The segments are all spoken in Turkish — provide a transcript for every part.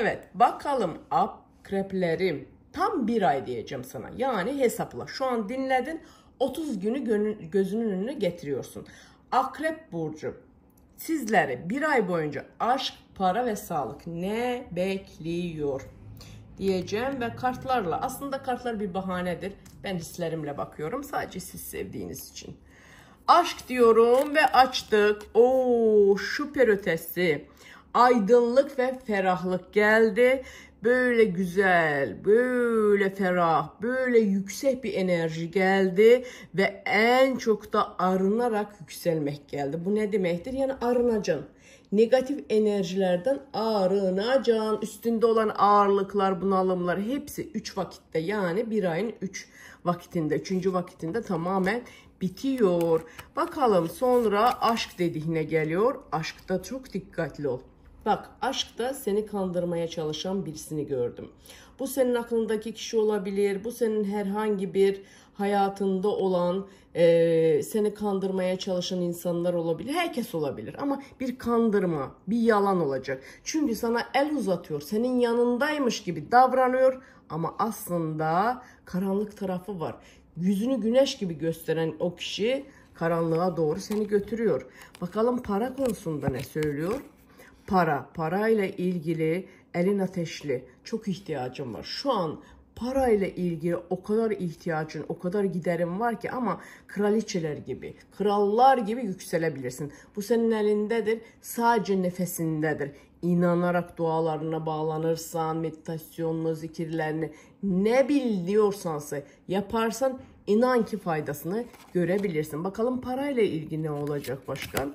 Evet, bakalım akreplerim. Tam bir ay diyeceğim sana. Yani hesapla. Şu an dinledin. 30 günü gözünün önüne getiriyorsun. Akrep burcu. Sizleri bir ay boyunca aşk, para ve sağlık ne bekliyor diyeceğim ve kartlarla. Aslında kartlar bir bahanedir. Ben hislerimle bakıyorum. Sadece siz sevdiğiniz için. Aşk diyorum ve açtık. Oo, süper ötesi. Aydınlık ve ferahlık geldi. Böyle güzel, böyle ferah, böyle yüksek bir enerji geldi ve en çok da arınarak yükselmek geldi. Bu ne demektir? Yani arınacaksın. Negatif enerjilerden arınacaksın. Üstünde olan ağırlıklar, bunalımlar hepsi 3 vakitte, yani bir ayın 3 vakitinde, 3. vakitinde tamamen bitiyor. Bakalım sonra aşk dediğine geliyor. Aşkta çok dikkatli ol. Bak, aşkta seni kandırmaya çalışan birisini gördüm. Bu senin aklındaki kişi olabilir. Bu senin herhangi bir hayatında olan, seni kandırmaya çalışan insanlar olabilir. Herkes olabilir ama bir kandırma, bir yalan olacak. Çünkü sana el uzatıyor. Senin yanındaymış gibi davranıyor ama aslında karanlık tarafı var. Yüzünü güneş gibi gösteren o kişi karanlığa doğru seni götürüyor. Bakalım para konusunda ne söylüyor? Parayla ilgili elin ateşli, çok ihtiyacım var. Şu an parayla ilgili o kadar ihtiyacın, o kadar giderin var ki ama kraliçeler gibi, krallar gibi yükselebilirsin. Bu senin elindedir, sadece nefesindedir. İnanarak dualarına bağlanırsan, meditasyonunu, zikirlerini ne biliyorsansa yaparsan inan ki faydasını görebilirsin. Bakalım parayla ilgili ne olacak başka?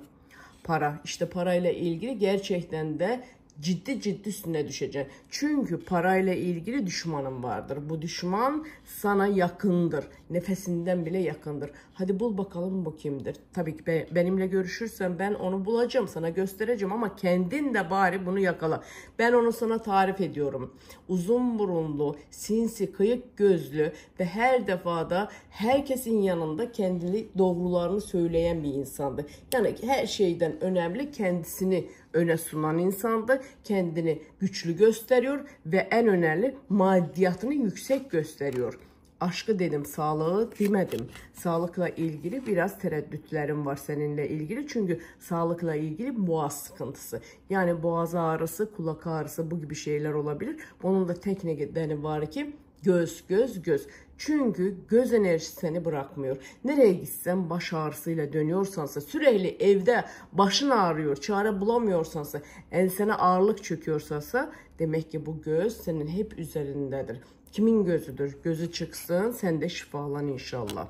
Para. İşte parayla ilgili gerçekten de ciddi üstüne düşeceksin. Çünkü parayla ilgili düşmanın vardır. Bu düşman sana yakındır. Nefesinden bile yakındır. Hadi bul bakalım bu kimdir. Tabii ki benimle görüşürsen ben onu bulacağım. Sana göstereceğim ama kendin de bari bunu yakala. Ben onu sana tarif ediyorum. Uzun burunlu, sinsi, kıyık gözlü ve her defada herkesin yanında kendini doğrularını söyleyen bir insandı. Yani her şeyden önemli kendisini öne sunan insandı. Kendini güçlü gösteriyor ve en önemli maddiyatını yüksek gösteriyor. Aşkı dedim, sağlığı demedim. Sağlıkla ilgili biraz tereddütlerim var seninle ilgili. Çünkü sağlıkla ilgili boğaz sıkıntısı. Yani boğaz ağrısı, kulak ağrısı, bu gibi şeyler olabilir. Bunun da tek nedeni var ki göz. Çünkü göz enerjisi seni bırakmıyor. Nereye gitsen baş ağrısıyla dönüyorsansa, sürekli evde başın ağrıyor, çare bulamıyorsansa, ensene ağırlık çöküyorsansa demek ki bu göz senin hep üzerindedir. Kimin gözüdür? Gözü çıksın, sen de şifalan inşallah.